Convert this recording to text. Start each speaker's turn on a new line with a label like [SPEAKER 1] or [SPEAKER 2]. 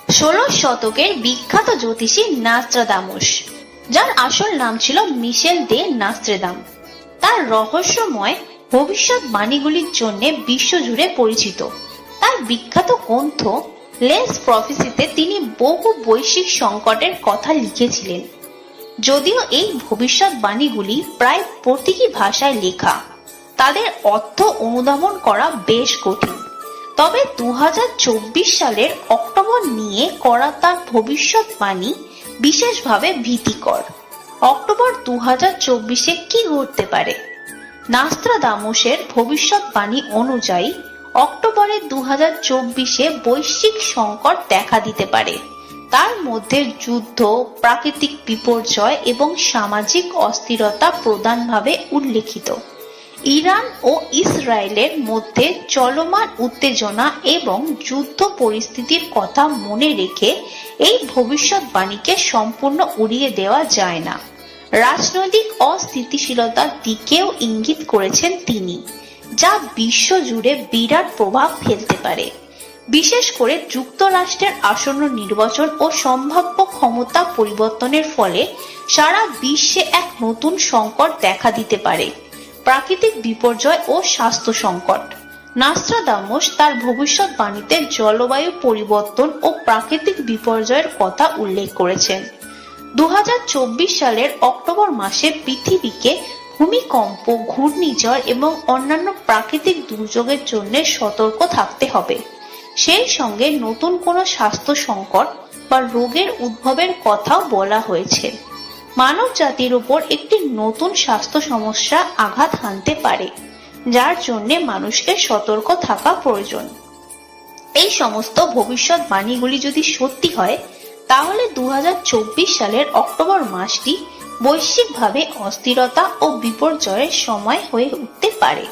[SPEAKER 1] ষোড়শ শতকের বিখ্যাত জ্যোতিষী নাস্ট্রাদামুস, যার আসল নাম ছিল মিশেল দে নাস্ট্রেদাম, তার রহস্যময় ভবিষ্যৎবাণীগুলির জন্য বিশ্বজুড়ে পরিচিত। তার বিখ্যাত গ্রন্থ লেস প্রফেসিতে তিনি বহু বৈশ্বিক সংকটের কথা লিখেছিলেন। যদিও এই ভবিষ্যৎবাণীগুলি প্রায় প্রতীকী ভাষায় লেখা, তাদের অর্থ অনুধাবন করা বেশ কঠিন। তবে 2024 সালের অক্টোবর নিয়ে করা তার ভবিষ্যৎবাণী বিশেষভাবে ভীতিকর। অক্টোবর 2024-এ কি ঘটতে পারে? নাস্ট্রাদামুসের ভবিষ্যৎবাণী অনুযায়ী অক্টোবরে 2024-এ বৈশ্বিক সংকট দেখা দিতে পারে। তার মধ্যে যুদ্ধ, প্রাকৃতিক বিপর্যয় এবং সামাজিক অস্থিরতা প্রধানভাবে উল্লেখিত। ইরান ও ইসরায়েলের মধ্যে চলমান উত্তেজনা এবং যুদ্ধ পরিস্থিতির কথা মনে রেখে এই ভবিষ্যৎবাণীকে সম্পূর্ণ উড়িয়ে দেওয়া যায় না। রাজনৈতিক অস্থিতিশীলতার দিকেও ইঙ্গিত করেছেন তিনি, যা বিশ্বজুড়ে বিরাট প্রভাব ফেলতে পারে। বিশেষ করে যুক্তরাষ্ট্রের আসন্ন নির্বাচন ও সম্ভাব্য ক্ষমতা পরিবর্তনের ফলে সারা বিশ্বে এক নতুন সংকট দেখা দিতে পারে, প্রাকৃতিক বিপর্যয় ও স্বাস্থ্য সংকট। নাস্ট্রাদামুস তার ভবিষ্যৎবাণীতে জলবায়ু পরিবর্তন ও প্রাকৃতিক বিপর্যয়ের কথা উল্লেখ করেছেন। 2024 সালের অক্টোবর মাসে পৃথিবীকে ভূমিকম্প, ঘূর্ণিঝড় এবং অন্যান্য প্রাকৃতিক দুর্যোগের জন্য সতর্ক থাকতে হবে। সেই সঙ্গে নতুন কোনো স্বাস্থ্য সংকট বা রোগের উদ্ভবের কথাও বলা হয়েছে। মানব জাতির উপর একটি নতুন স্বাস্থ্য সমস্যা আঘাত হানতে পারে, যার জন্য মানুষকে সতর্ক থাকা প্রয়োজন। এই সমস্ত ভবিষ্যৎবাণীগুলি যদি সত্যি হয়, তাহলে 2024 সালের অক্টোবর মাসটি বৈশ্বিকভাবে অস্থিরতা ও বিপর্যয়ের সময় হয়ে উঠতে পারে।